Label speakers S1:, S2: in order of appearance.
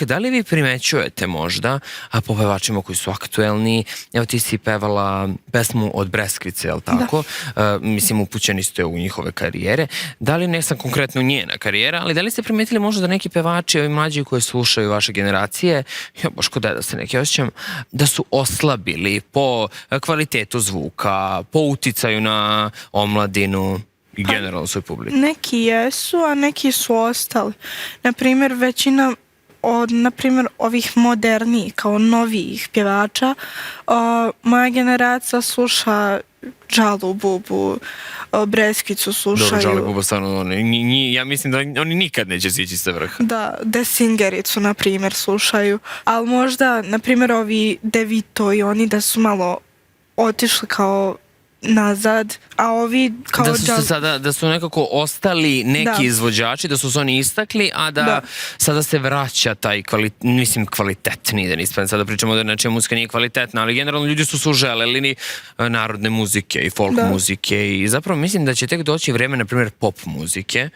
S1: Da li vi primećujete možda, a po pevačima koji su aktuelni, evo ti si pevala pesmu od Breskvice, je li tako? Mislim, upućeni ste u njihove karijere. Da li, ne sam konkretno njena karijera, ali da li ste primetili možda da neki pevači, ovi mlađi koji slušaju vaše generacije, ja baš kod da se neki osjećam, da su oslabili po kvalitetu zvuka, po uticaju na omladinu i generalno svoj publiku?
S2: Neki jesu, a neki su ostali. Naprimjer, većina od, naprimjer, ovih modernijih, kao novijih pjevača, moja generacija sluša Džalu Bubu, Breskvicu slušaju.
S1: Dobro, Džalu Bubu, stvarno, ja mislim da oni nikad neće sići sa vrha.
S2: Da, Desingericu, na primjer, slušaju. Ali možda, na primjer, ovi Devito i oni da su malo otišli kao nazad, a ovi kao
S1: da su nekako ostali neki izvođači, da su se oni istakli, a da sada se vraća taj kvalitetni, da nisam sada pričamo da nečija muzika nije kvalitetna, ali generalno ljudi su uželeli narodne muzike i folk muzike i zapravo mislim da će tek doći vreme, na primjer, pop muzike.